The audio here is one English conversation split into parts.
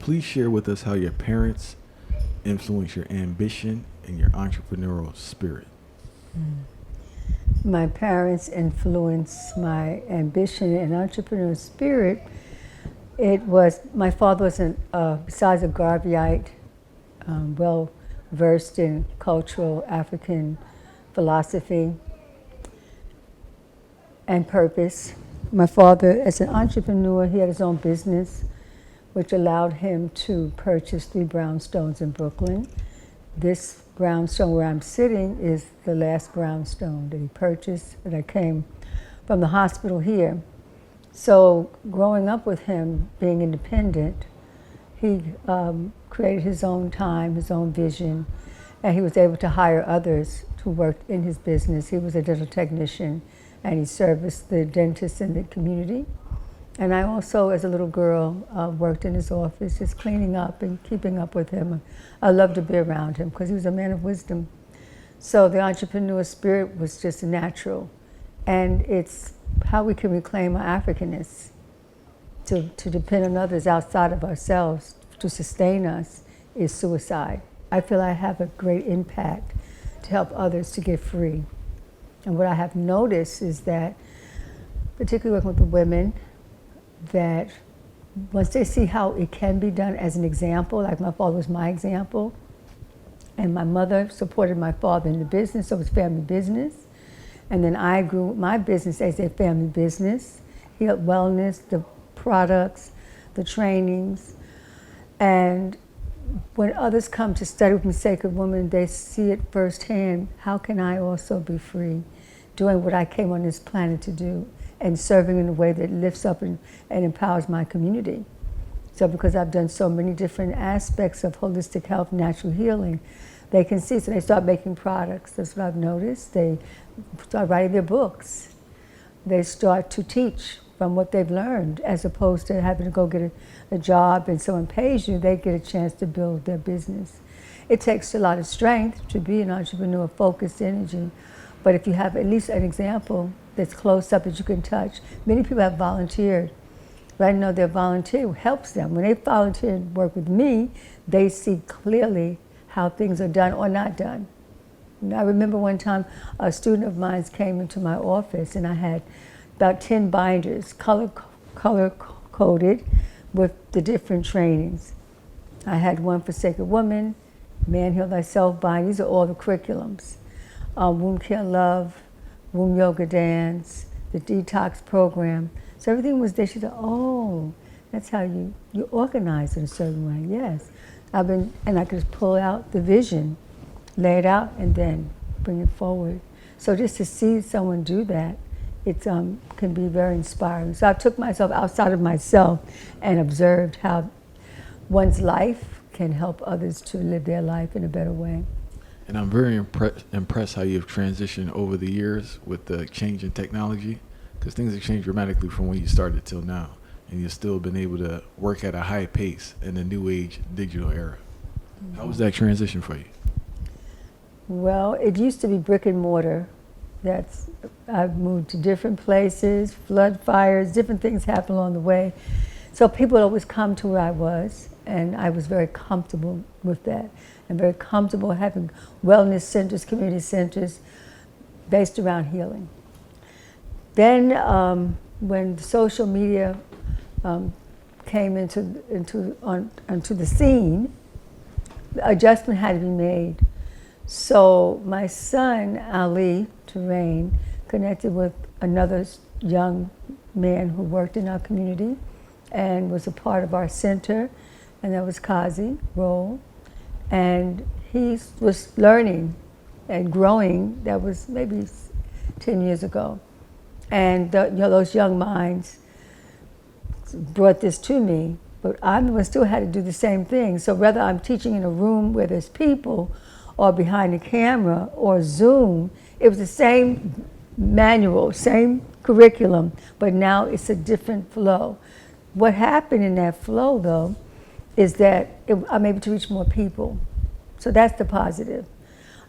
Please share with us how your parents influence your ambition and your entrepreneurial spirit. My parents influenced my ambition and entrepreneurial spirit. My father was, besides a Garveyite, well versed in cultural African philosophy and purpose. My father, as an entrepreneur, he had his own business, which allowed him to purchase 3 brownstones in Brooklyn. This brownstone where I'm sitting is the last brownstone that he purchased when I came from the hospital here. So growing up with him, being independent, he created his own time, his own vision, and he was able to hire others who worked in his business. He was a dental technician, and he serviced the dentists in the community. And I also, as a little girl, worked in his office, just cleaning up and keeping up with him. I loved to be around him because he was a man of wisdom. So the entrepreneur spirit was just natural. And it's how we can reclaim our Africanness, to depend on others outside of ourselves to sustain us is suicide. I feel I have a great impact to help others to get free. And what I have noticed is that, particularly working with the women, that once they see how it can be done as an example, like my father was my example, and my mother supported my father in the business, so it was family business. And then I grew my business as a family business, health, wellness, the products, the trainings. And when others come to study with me, Sacred Woman, they see it firsthand. How can I also be free, doing what I came on this planet to do, and serving in a way that lifts up and empowers my community? So because I've done so many different aspects of holistic health, natural healing, they can see, so they start making products. That's what I've noticed. They start writing their books. They start to teach from what they've learned, as opposed to having to go get a job and someone pays you. They get a chance to build their business. It takes a lot of strength to be an entrepreneur, focused energy. But if you have at least an example that's close up that you can touch. Many people have volunteered, but I know their volunteer helps them. When they volunteer and work with me, they see clearly how things are done or not done. And I remember one time a student of mine came into my office and I had about 10 binders, color coded with the different trainings. I had one for Sacred Woman, Man Heal Thyself bind. These are all the curriculums. Womb Care Love, Womb Yoga Dance, the detox program. So everything was there. She said, oh, that's how you organize in a certain way. Yes. And I could pull out the vision, lay it out, and then bring it forward. So just to see someone do that, it can be very inspiring. So I took myself outside of myself and observed how one's life can help others to live their life in a better way. And I'm very impressed how you've transitioned over the years with the change in technology, because things have changed dramatically from when you started till now, and you've still been able to work at a high pace in the new age digital era. Mm-hmm. How was that transition for you? Well, it used to be brick and mortar. I've moved to different places, flood fires, different things happen along the way. So people would always come to where I was, and I was very comfortable with that. I'm very comfortable having wellness centers, community centers based around healing. Then when social media came onto the scene, the adjustment had to be made. So my son, Ali Terrain, connected with another young man who worked in our community and was a part of our center, and that was Kazi Roll. And he was learning and growing. That was maybe 10 years ago. And those young minds brought this to me, but I still had to do the same thing. So whether I'm teaching in a room where there's people or behind the camera or Zoom, it was the same manual, same curriculum, but now it's a different flow. What happened in that flow, though, is that I'm able to reach more people. So that's the positive,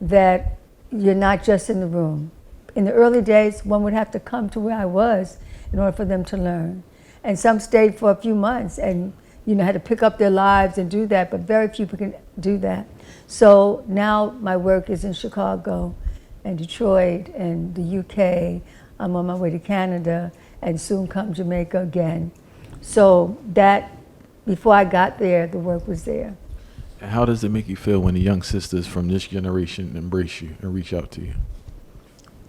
that you're not just in the room. In the early days, one would have to come to where I was in order for them to learn. And some stayed for a few months, and had to pick up their lives and do that, but very few people can do that. So now my work is in Chicago and Detroit and the UK. I'm on my way to Canada and soon come Jamaica again. So that, before I got there, the work was there. And how does it make you feel when the young sisters from this generation embrace you and reach out to you?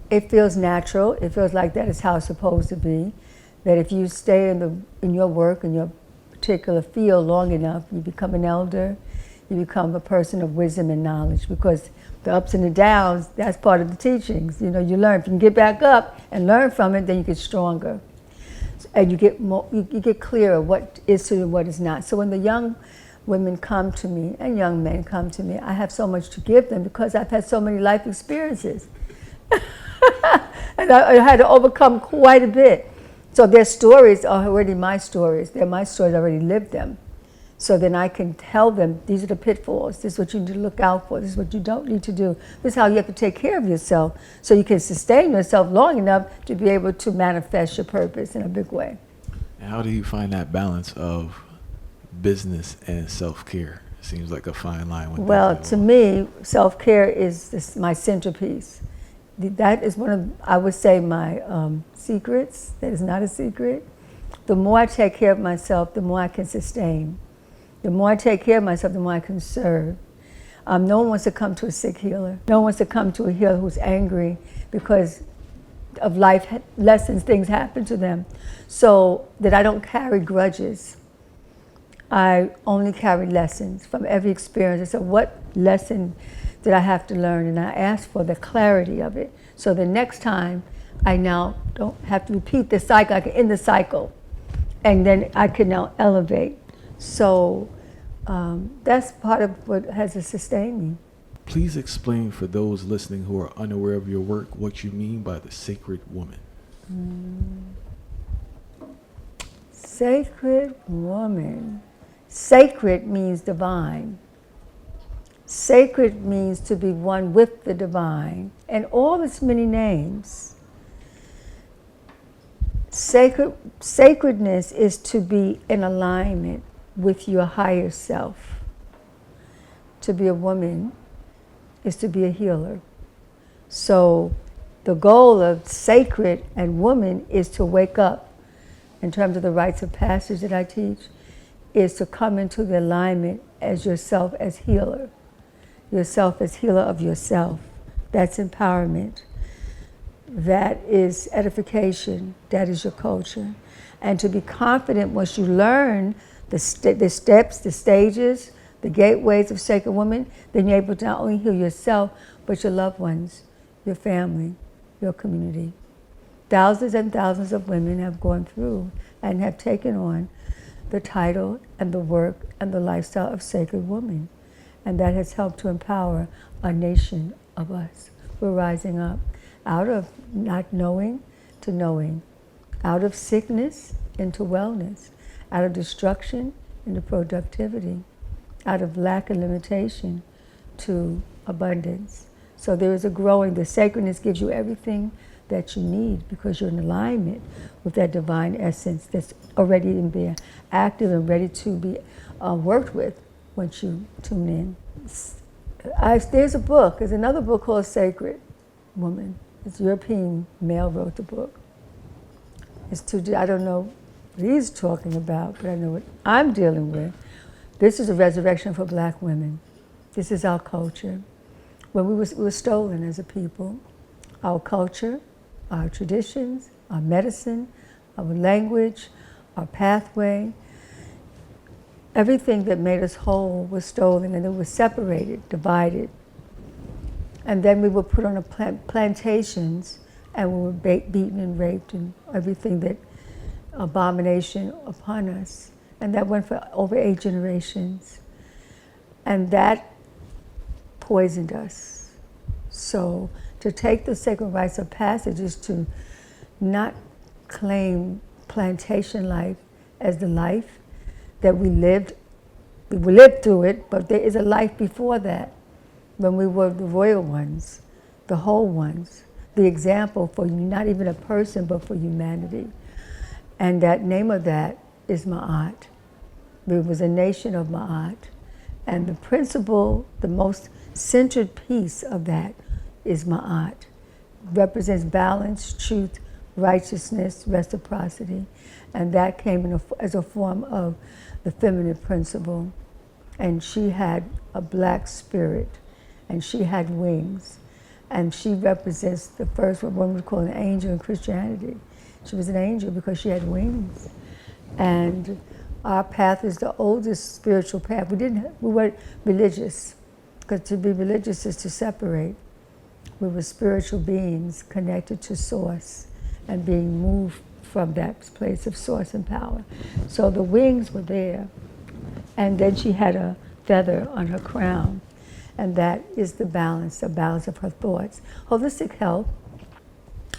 It feels natural. It feels like that is how it's supposed to be. That if you stay in your work, in your particular field long enough, you become an elder, you become a person of wisdom and knowledge, because the ups and the downs, that's part of the teachings. You learn. If you can get back up and learn from it, then you get stronger. And you get more, you get clearer what is to and what is not. So when the young women come to me and young men come to me, I have so much to give them because I've had so many life experiences. And I had to overcome quite a bit. So their stories are already my stories. They're my stories, I already lived them. So then I can tell them, these are the pitfalls. This is what you need to look out for. This is what you don't need to do. This is how you have to take care of yourself so you can sustain yourself long enough to be able to manifest your purpose in a big way. And how do you find that balance of business and self-care? It seems like a fine line. Well, to me, self-care is my centerpiece. That is one of, I would say, my secrets. That is not a secret. The more I take care of myself, the more I can sustain. The more I take care of myself, the more I can serve. No one wants to come to a sick healer. No one wants to come to a healer who's angry because of life lessons, things happen to them. So that I don't carry grudges. I only carry lessons from every experience. So what lesson did I have to learn? And I ask for the clarity of it. So the next time I now don't have to repeat the cycle, I can end the cycle. And then I can now elevate. So that's part of what has to sustain me. Please explain for those listening who are unaware of your work what you mean by the sacred woman. Sacred woman. Sacred means divine. Sacred means to be one with the divine and all its many names. Sacredness is to be in alignment with your higher self. To be a woman is to be a healer. So the goal of sacred and woman is to wake up, in terms of the rites of passage that I teach, is to come into the alignment as yourself as healer. Yourself as healer of yourself. That's empowerment. That is edification. That is your culture. And to be confident once you learn the steps, the stages, the gateways of sacred woman, then you're able to not only heal yourself, but your loved ones, your family, your community. Thousands and thousands of women have gone through and have taken on the title and the work and the lifestyle of sacred woman. And that has helped to empower a nation of us. We're rising up out of not knowing to knowing, out of sickness into wellness, out of destruction into productivity, out of lack and limitation to abundance. So there is a growing, the sacredness gives you everything that you need because you're in alignment with that divine essence that's already in there, active and ready to be worked with once you tune in. There's a book, there's another book called Sacred Woman. It's a European male wrote the book. I don't know what he's talking about, but I know what I'm dealing with. This is a resurrection for black women. This is our culture. When we were stolen as a people, our culture, our traditions, our medicine, our language, our pathway, everything that made us whole was stolen, and it was separated, divided. And then we were put on plantations, and we were beaten and raped and everything that abomination upon us. And that went for over 8 generations. And that poisoned us. So to take the sacred rites of passage is to not claim plantation life as the life that we lived. We lived through it, but there is a life before that when we were the royal ones, the whole ones, the example for not even a person, but for humanity. And that name of that is Ma'at. It was a nation of Ma'at. And the principle, the most centered piece of that is Ma'at. Represents balance, truth, righteousness, reciprocity. And that came as a form of the feminine principle. And she had a black spirit, and she had wings. And she represents the first, what one would call an angel in Christianity. She was an angel because she had wings. And our path is the oldest spiritual path. We weren't religious, because to be religious is to separate. We were spiritual beings connected to source and being moved from that place of source and power. So the wings were there. And then she had a feather on her crown. And that is the balance of her thoughts. Holistic health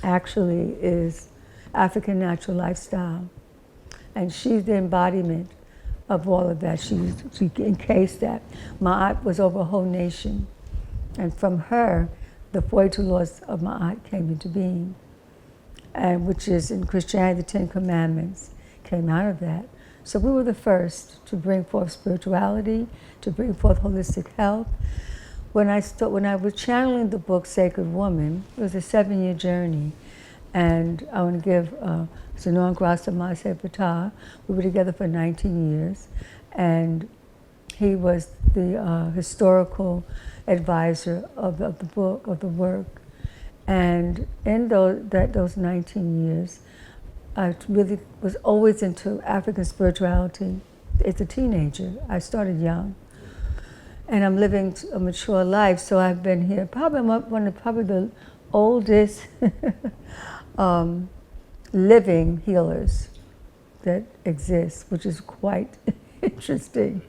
actually is African natural lifestyle. And she's the embodiment of all of that. She encased that. Ma'at was over a whole nation. And from her, the 42 laws of Ma'at came into being. And which is in Christianity, the 10 Commandments came out of that. So we were the first to bring forth spirituality, to bring forth holistic health. When I was channeling the book Sacred Woman, it was a 7-year journey. And I want to give Zanon Grasa Mase Pata. We were together for 19 years. And he was the historical advisor of the book, of the work. And in those 19 years, I really was always into African spirituality. As a teenager, I started young. And I'm living a mature life, so I've been here. I'm one of the oldest living healers that exist, which is quite interesting.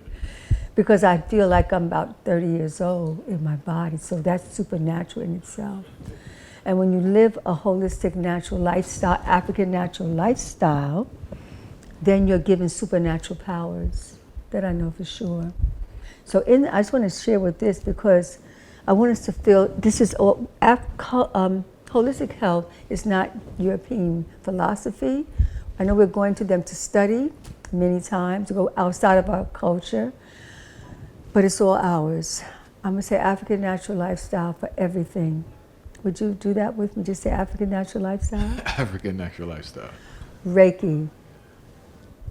Because I feel like I'm about 30 years old in my body, so that's supernatural in itself. And when you live a holistic natural lifestyle, African natural lifestyle, then you're given supernatural powers. That I know for sure. So I just want to share with this because I want us to feel this is all, holistic health is not European philosophy. I know we're going to them to study many times, to go outside of our culture, but it's all ours. I'm going to say African natural lifestyle for everything. Would you do that with me? Just say African natural lifestyle? African natural lifestyle. Reiki.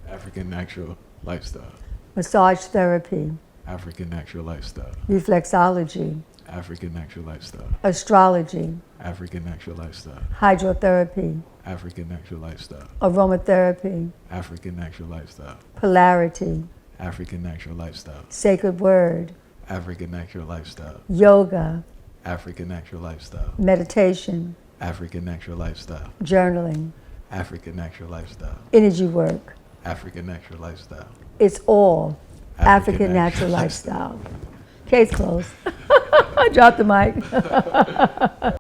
African natural lifestyle. Massage therapy. African natural lifestyle. Reflexology. African natural lifestyle. Astrology. African natural lifestyle. Hydrotherapy. African natural lifestyle. Aromatherapy. African natural lifestyle. Polarity. African natural lifestyle. Sacred word. African natural lifestyle. Yoga. African natural lifestyle. Meditation. African natural lifestyle. Journaling. African natural lifestyle. Energy work. African natural lifestyle. It's all African natural lifestyle. Case closed. I dropped the mic.